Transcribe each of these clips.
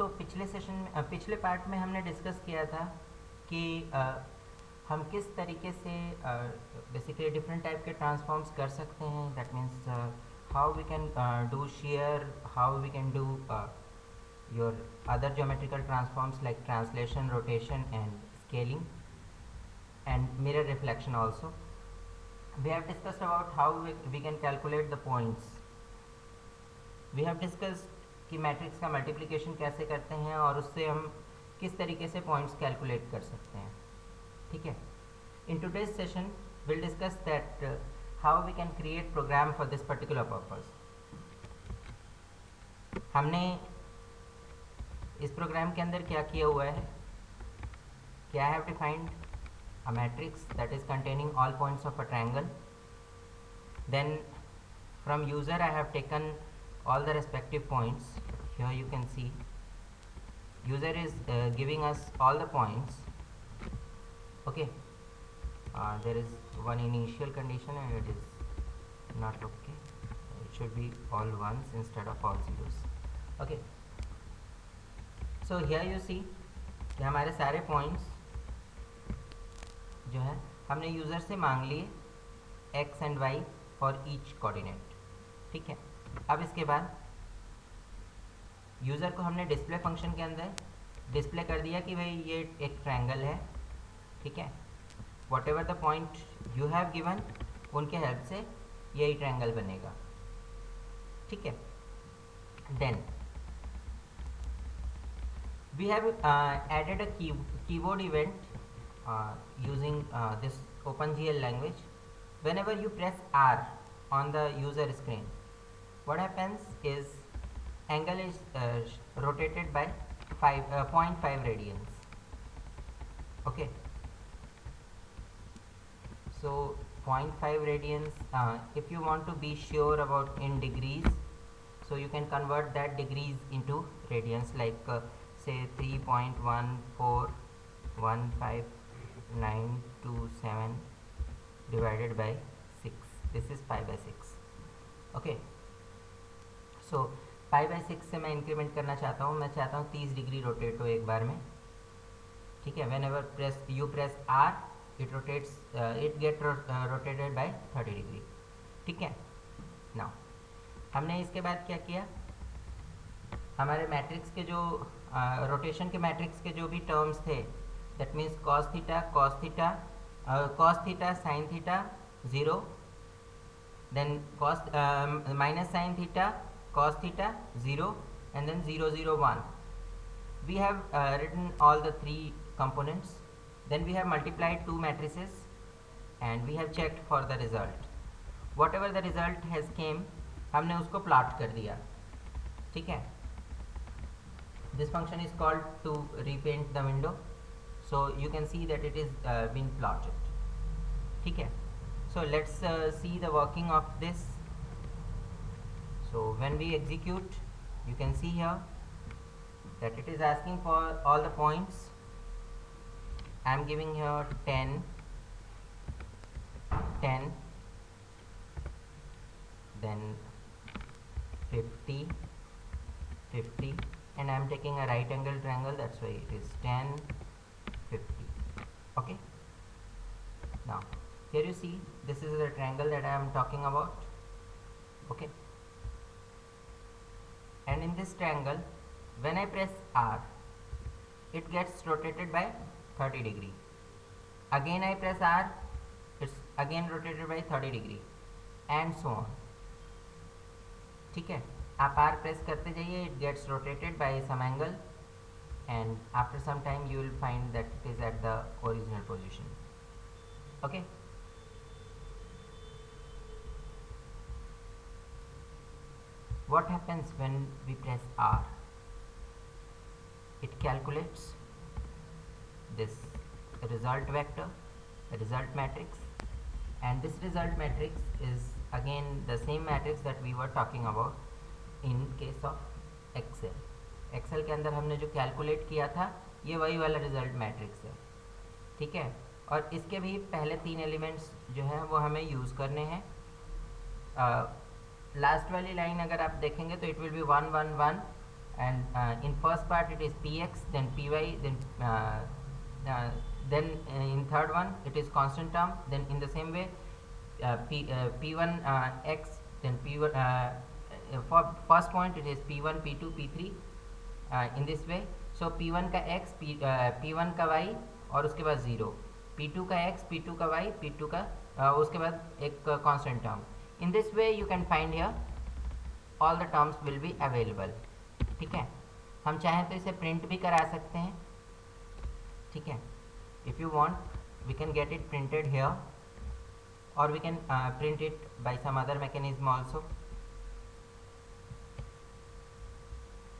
पिछले सेशन में पिछले पार्ट में हमने डिस्कस किया था कि हम किस तरीके से बेसिकली डिफरेंट टाइप के ट्रांसफॉर्म्स कर सकते हैं. That means how we can do shear, how we can do your other geometrical transforms like translation, rotation and scaling and mirror reflection also. We have discussed about how we can calculate the points. We have discussed कि matrix का multiplication कैसे करते हैं और उससे हम किस तरीके से पॉइंट्स कैलकुलेट कर सकते हैं. ठीक है. In today's session will discuss that how we can create program for this particular purpose. हमने इस प्रोग्राम के अंदर क्या किया हुआ है कि I have defined a matrix that is containing all points of a triangle. Then from user I have taken all the respective points. Here you can see user is giving us all the points. Okay, there is one initial condition and it is not okay. It should be all ones instead of all zeros. Okay, so here you see कि हमारे सारे points जो है हमने user से मांग लिए x and y for each coordinate. ठीक है. अब इसके बाद यूज़र को हमने डिस्प्ले फंक्शन के अंदर डिस्प्ले कर दिया कि भाई ये एक ट्रायंगल है. ठीक है. Whatever the point you have given उनके हेल्प से यही ट्रायंगल बनेगा. ठीक है. Then we have added a keyboard event using this OpenGL language. Whenever you press R on the user screen, what happens is angle is rotated by 0.5 radians. Okay, so 0.5 radians, if you want to be sure about in degrees, so you can convert that degrees into radians, like say 3.1415927 divided by 6. This is pi by 6. Okay, so pi by 6 से मैं increment करना चाहता हूँ. मैं चाहता हूँ 30 degree rotate हो एक बार में. ठीक है. whenever you press R, it rotates, it get rotated by 30 degree. ठीक है. नाउ हमने इसके बाद क्या किया, हमारे मैट्रिक्स के जो रोटेशन के मैट्रिक्स के जो भी टर्म्स थे, that means cos theta sin theta 0, then minus sin theta cos theta 0, and then 0 0 1. We have written all the three components. Then we have multiplied two matrices and we have checked for the result. Whatever the result has came, हमने उसको plot कर दिया. ठीक है. This function is called to repaint the window, so you can see that it is been plotted. ठीक है. So let's see the working of this. So when we execute, you can see here that it is asking for all the points. I am giving here 10, 10, then 50, 50, and I am taking a right angle triangle, that's why it is 10, 50. Okay. Now here you see this is the triangle that I am talking about. Okay, and in this triangle when I press R, it gets rotated by 30 degree. Again I press R, it's again rotated by 30 degree, and so on. ठीक है. आप R press करते जाइए, it gets rotated by some angle, and after some time you will find that it is at the original position. Okay. What happens when we press R? It calculates this result vector, the result matrix, and this result matrix is again the same matrix that we were talking about in case of Excel. Excel के अंदर हमने जो calculate किया था ये वही वाला result matrix है. ठीक है. और इसके भी पहले 3 एलिमेंट्स जो हैं वो हमें यूज़ करने हैं. लास्ट वाली लाइन अगर आप देखेंगे तो it will B 1 1 1 and in first part it is px, then py, in third one it is constant term. Then in the same way p1 x, then p1 for first point it is p1 p2 p3 in this way. So p1 का x, p1 का y और उसके बाद 0, p2 का x, p2 का y, p2 का उसके बाद एक constant term. In this way you can find here all the terms will be available. ठीक है, हम चाहें तो इसे प्रिंट भी करा सकते हैं. ठीक है, if you want we can get it printed here or we can print it by some other mechanism also.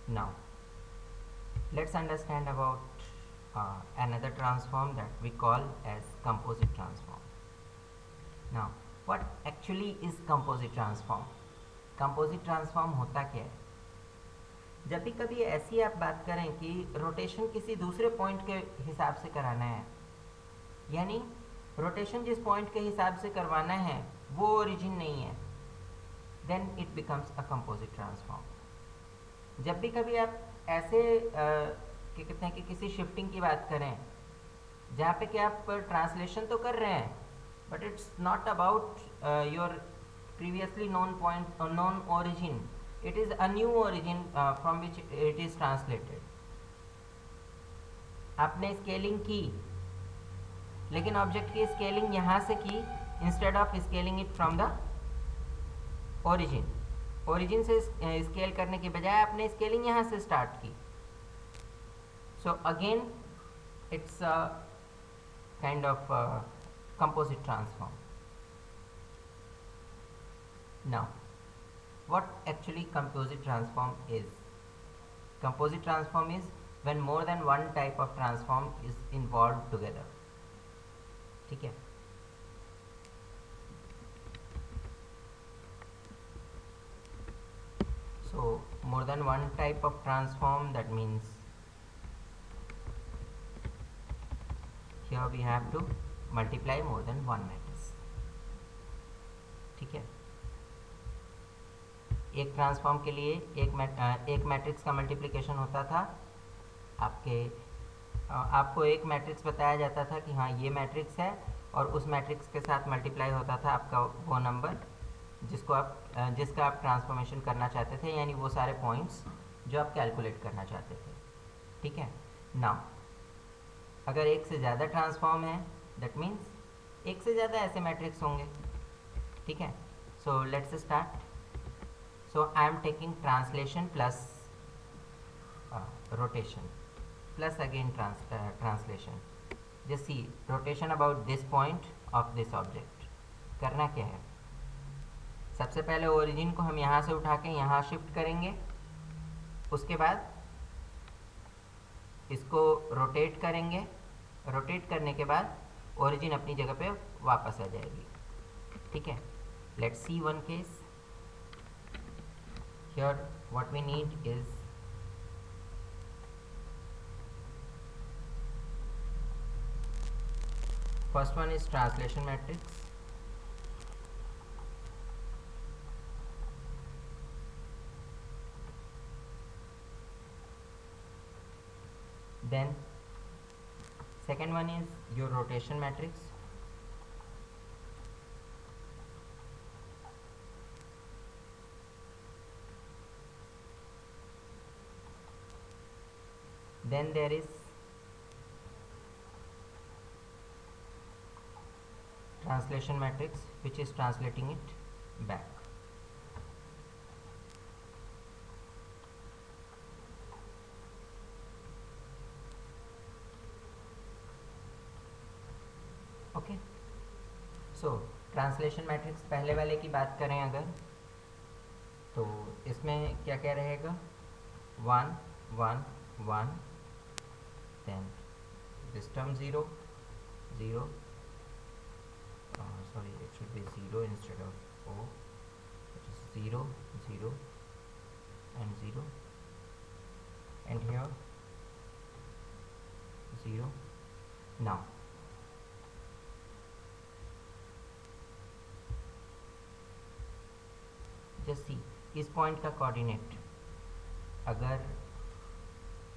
Now let's understand about another transform that we call as composite transform. Now what actually is composite transform? Composite transform होता क्या है? जब भी कभी ऐसी आप बात करें कि रोटेशन किसी दूसरे पॉइंट के हिसाब से कराना है, यानी रोटेशन जिस पॉइंट के हिसाब से करवाना है वो ओरिजिन नहीं है, then it becomes a composite transform. जब भी कभी आप ऐसे क्या कहते हैं कि किसी शिफ्टिंग की बात करें जहाँ पे कि आप ट्रांसलेशन तो कर रहे हैं but it's not about your previously known point known origin, it is a new origin from which it is translated. आपने स्केलिंग की लेकिन ऑब्जेक्ट की स्केलिंग यहाँ से की instead of scaling it from the origin. Origin से scale करने के बजाय आपने स्केलिंग यहाँ से स्टार्ट की. So again it's a kind of composite transform. Now what actually composite transform is? Composite transform is when more than one type of transform is involved together. ठीक है, so more than one type of transform, that means here we have to multiply more than one matrix. ठीक है, एक transform के लिए एक matrix का multiplication होता था. आपको एक मैट्रिक्स बताया जाता था कि हाँ ये मैट्रिक्स है और उस मैट्रिक्स के साथ मल्टीप्लाई होता था आपका वो नंबर जिसका आप ट्रांसफॉर्मेशन करना चाहते थे, यानी वो सारे पॉइंट्स जो आप कैलकुलेट करना चाहते थे. ठीक है, नाउ अगर एक से ज़्यादा ट्रांसफॉर्म है दैट मीन्स एक से ज़्यादा ऐसे मैट्रिक्स होंगे. ठीक है, so let's start. So I am taking translation plus rotation plus again translation. Just see rotation about this point of this object. करना क्या है? सबसे पहले ओरिजिन को हम यहाँ से उठा के यहाँ शिफ्ट करेंगे, उसके बाद इसको रोटेट करेंगे. रोटेट करने के बाद ओरिजिन अपनी जगह पे वापस आ जाएगी. ठीक है, let's see one case. Here what we need is first one is translation matrix, then second one is your rotation matrix, then there is translation matrix which is translating it back. Okay, so translation matrix पहले वाले की बात करें अगर, तो इसमें क्या क्या रहेगा? 1 1 1, then this term 0 0, sorry it should be 0 instead of O, it is 0 0 and 0, and here 0. Now just see इस पॉइंट का कोऑर्डिनेट, अगर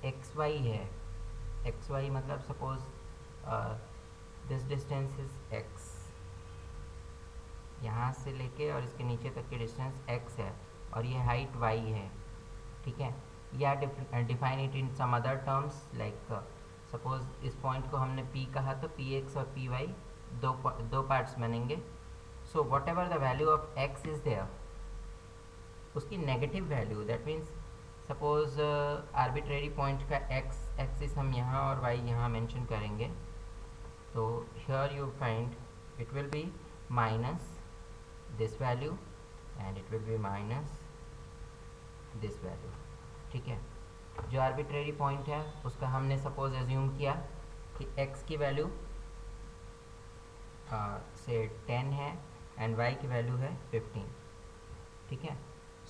एक्स वाई है, एक्स वाई मतलब suppose this distance is x, यहाँ से लेके और इसके नीचे तक की डिस्टेंस x है और ये हाइट y है, ठीक है। या define it in some other terms like suppose इस पॉइंट को हमने p कहा तो px और py दो पार्ट्स बनेंगे। So whatever the value of x is there, उसकी negative value, that means suppose arbitrary point का x एक्सिस हम यहाँ और y यहाँ मेंशन करेंगे, तो here you find it will be minus this value and it will be minus this value, ठीक है। जो आर्बिट्रेरी पॉइंट है उसका हमने सपोज एज्यूम किया कि x की वैल्यू से 10 है एंड y की वैल्यू है 15, ठीक है।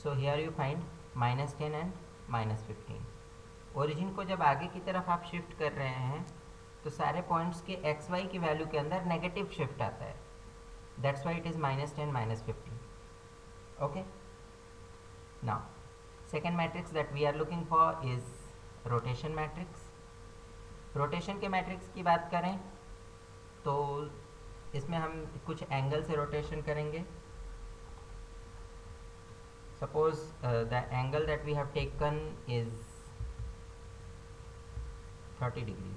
So here you find -10 and -15। Origin को जब आगे की तरफ आप शिफ्ट कर रहे हैं तो सारे पॉइंट्स के एक्स वाई की वैल्यू के अंदर नेगेटिव शिफ्ट आता है, that's why it is -10 -15. Okay, now second matrix that we are looking for is rotation matrix. Rotation के मैट्रिक्स की बात करें तो इसमें हम कुछ एंगल से रोटेशन करेंगे। Suppose the angle that we have taken is 30 degree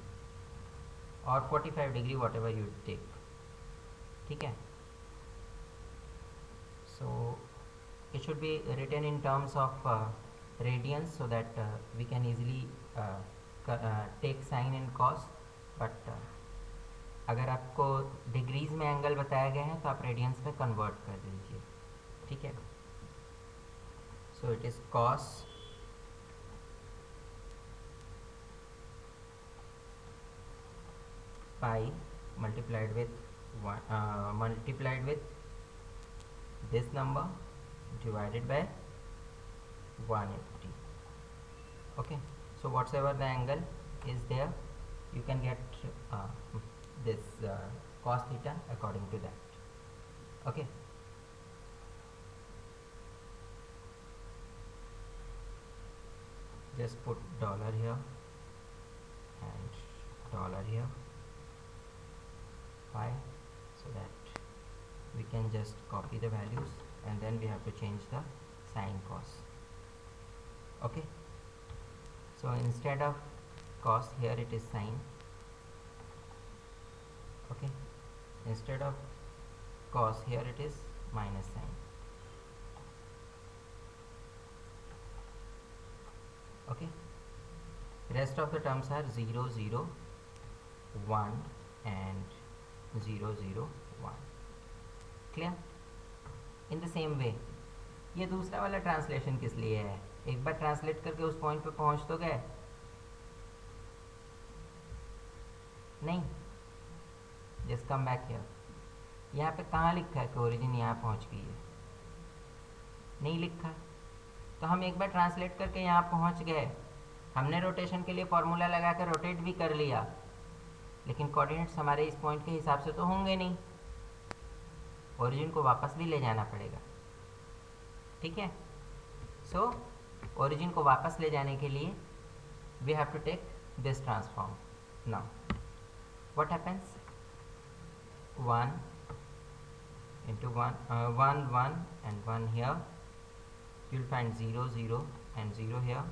और 45 degree whatever you take, ठीक है। So it should be written in terms of radians so that we can easily take sine and cos, but अगर आपको degrees में angle बताया गया है तो आप रेडियंस में कन्वर्ट कर दीजिए, ठीक है। So it is cos pi multiplied with this number divided by 180. Okay, so whatsoever the angle is there, you can get this cos theta according to that. Okay, just put dollar here and dollar here, pi, so that we can just copy the values and then we have to change the sine cos. Okay, so instead of cos here it is sine. Okay, instead of cos here it is minus sine. Okay, rest of the terms are 0 0 1 and 0 0 1. Clear. In the same way ये दूसरा वाला translation किस लिए है, एक बार translate करके उस point पे पहुंच तो गए नहीं, जस्ट कम बैक हियर। यहाँ पे कहाँ लिखा है कि ओरिजिन यहाँ पहुंच गई है, नहीं लिखा, तो हम एक बार ट्रांसलेट करके यहाँ पहुंच गए, हमने रोटेशन के लिए फॉर्मूला लगा कर रोटेट भी कर लिया, लेकिन कोऑर्डिनेट्स हमारे इस पॉइंट के हिसाब से तो होंगे नहीं, ओरिजिन को वापस भी ले जाना पड़ेगा, ठीक है। सो ओरिजिन को वापस ले जाने के लिए we have to take this transform. Now what happens, 1 into 1 1 and 1 here, you will find 0 0 and 0 here,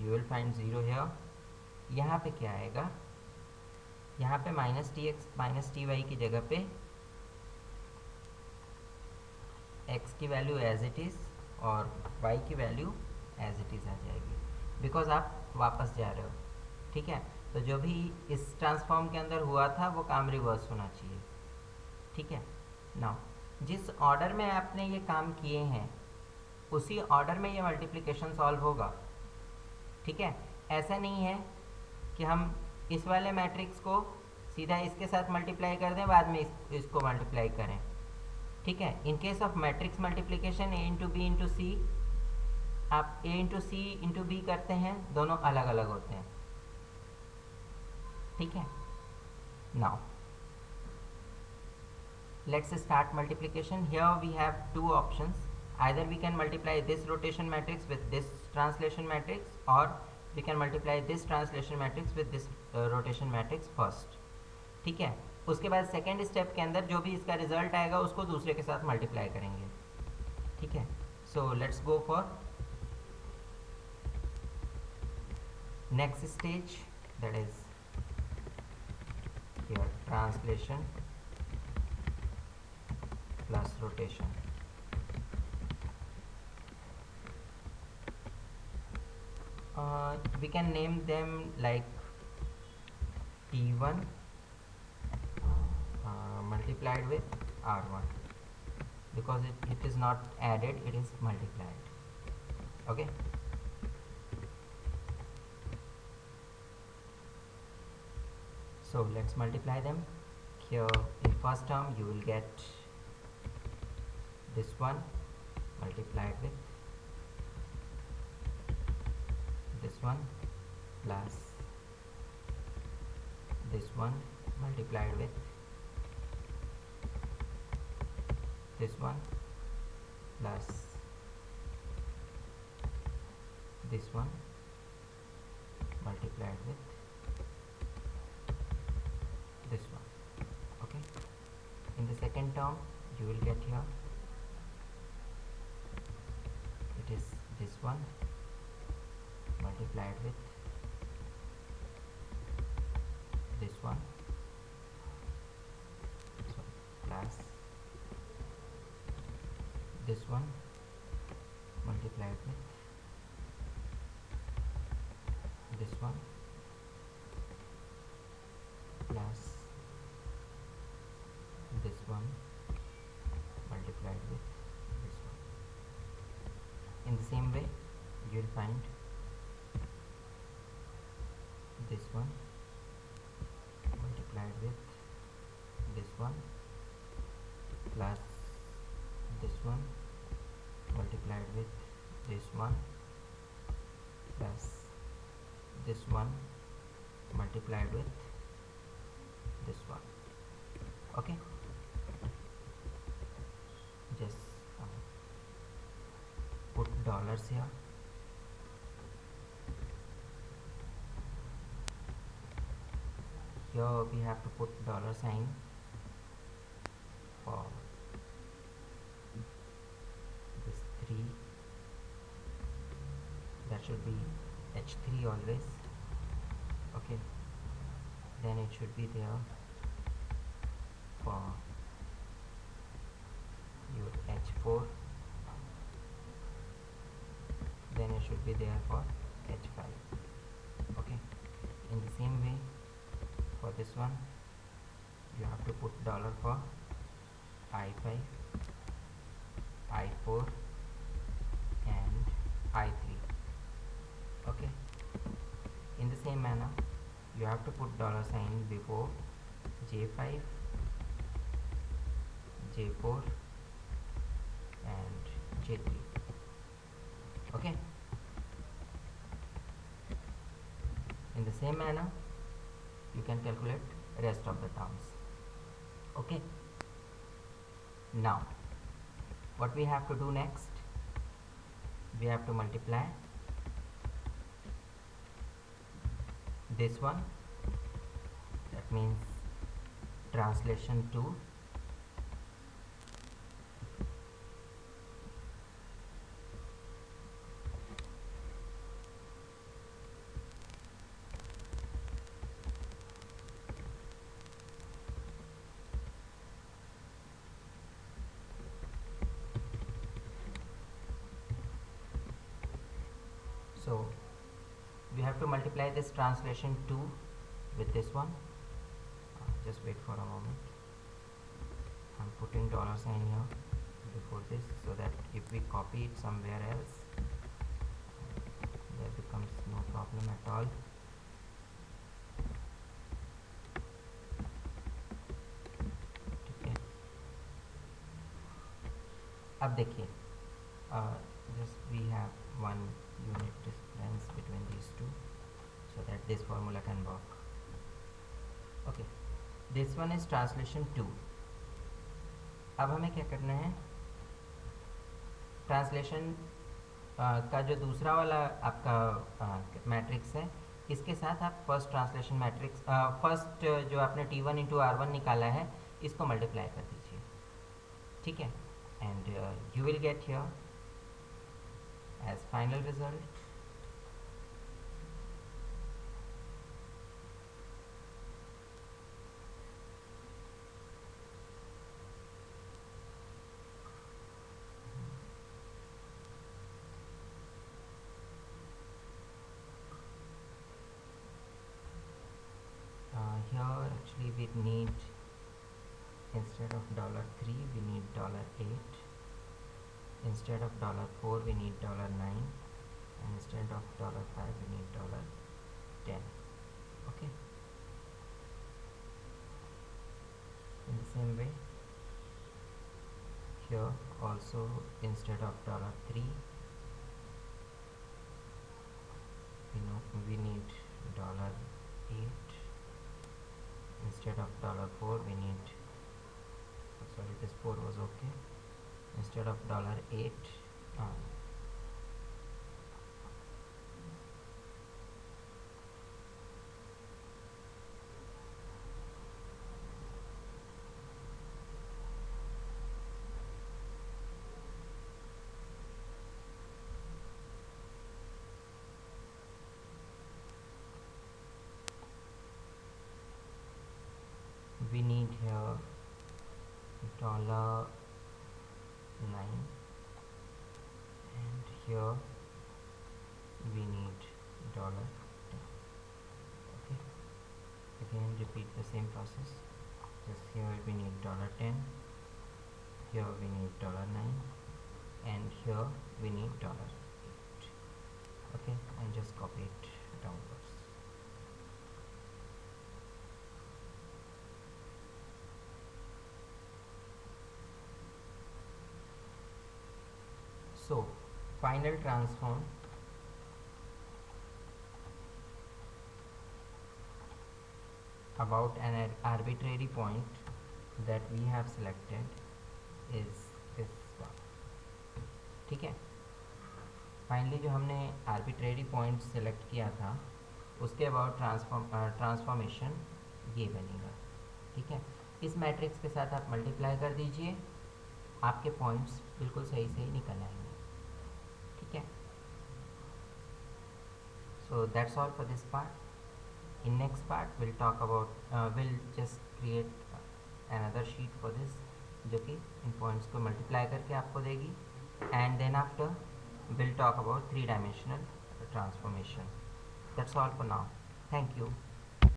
you will find 0 here। यहाँ पे क्या आएगा, यहाँ पे -tx -ty की जगह पे x की वैल्यू एज इट इज़ और y की वैल्यू एज इट इज़ आ जाएगी, बिकॉज आप वापस जा रहे हो, ठीक है। तो जो भी इस ट्रांसफॉर्म के अंदर हुआ था वो काम रिवर्स होना चाहिए, ठीक है। नाउ जिस ऑर्डर में आपने ये काम किए हैं उसी ऑर्डर में ये मल्टीप्लिकेशन सॉल्व होगा, ठीक है। ऐसा नहीं है कि हम इस वाले मैट्रिक्स को सीधा इसके साथ मल्टीप्लाई कर दें, बाद में इसको मल्टीप्लाई करें, ठीक है। In case of matrix multiplication a into b into c, आप a into c into b करते हैं, दोनों अलग अलग होते हैं, ठीक है। Now let's start multiplication. Here we have two options, either we can multiply this rotation matrix with this translation matrix or we can multiply this translation matrix with this rotation matrix first, ठीक है। उसके बाद second step के अंदर जो भी इसका result आएगा उसको दूसरे के साथ मल्टीप्लाई करेंगे, ठीक है। So let's go for next stage, that is here translation plus rotation. We can name them like T1 multiplied with R1 because it is not added, it is multiplied, okay. So let's multiply them. Here in first term you will get this one multiplied with this one plus this one multiplied with this one plus this one multiplied with this one, okay. In the second term you will get here, it is this one multiplied with this one plus this one multiplied with this one plus this one multiplied with this one. In the same way you will find this one multiplied with this one plus this one multiplied with this one plus this one multiplied with this one, okay. Just put dollars here. Here we have to put dollar sign for this 3, that should be H3 always, okay. Then it should be there for your H4, then it should be there for H5, okay. In the same way for this one you have to put dollar for I5, I4 and I3, okay. In the same manner you have to put dollar sign before J5, J4 and J3, okay. In the same manner you can calculate rest of the terms, okay. Now what we have to do next, we have to multiply this one, that means translation 2 so we have to multiply this translation 2 with this one. Just wait for a moment, I'm putting dollar sign here before this so that if we copy it somewhere else there becomes no problem at all. ठीक है, अब देखिए just we have one unit difference between these two so that this formula can work, okay. This one is translation 2. अब हमें क्या करना है, translation का जो दूसरा वाला आपका मैट्रिक्स है, इसके साथ आप फर्स्ट ट्रांसलेशन मैट्रिक्स फर्स्ट जो आपने T1 इंटू R1 निकाला है, इसको मल्टीप्लाई कर दीजिए, ठीक है, and you will get here as final result here actually we need, instead of $3 we need $8, instead of $4 we need $9, and instead of $5 we need $10. Okay, in the same way here also, instead of $3 we need $8, instead of $4 we need, sorry, this 4 was okay, instead of $8 we need here $9, and here we need $10. Okay, again repeat the same process, just here we need $10, here we need $9, and here we need $8. Okay, and just copy it downwards. So final transform about an arbitrary point that we have selected is this one, ठीक है। Finally जो हमने arbitrary point select किया था उसके about transformation ये बनेगा, ठीक है। इस मैट्रिक्स के साथ आप मल्टीप्लाई कर दीजिए, आपके पॉइंट्स बिल्कुल सही सही निकल आएंगे, ठीक है। So that's all for this part. In next part we'll talk about we'll just create another sheet for this जो कि इन पॉइंट्स को मल्टीप्लाई करके आपको देगी, and then after we'll talk about 3-dimensional transformation. That's all for now. Thank you.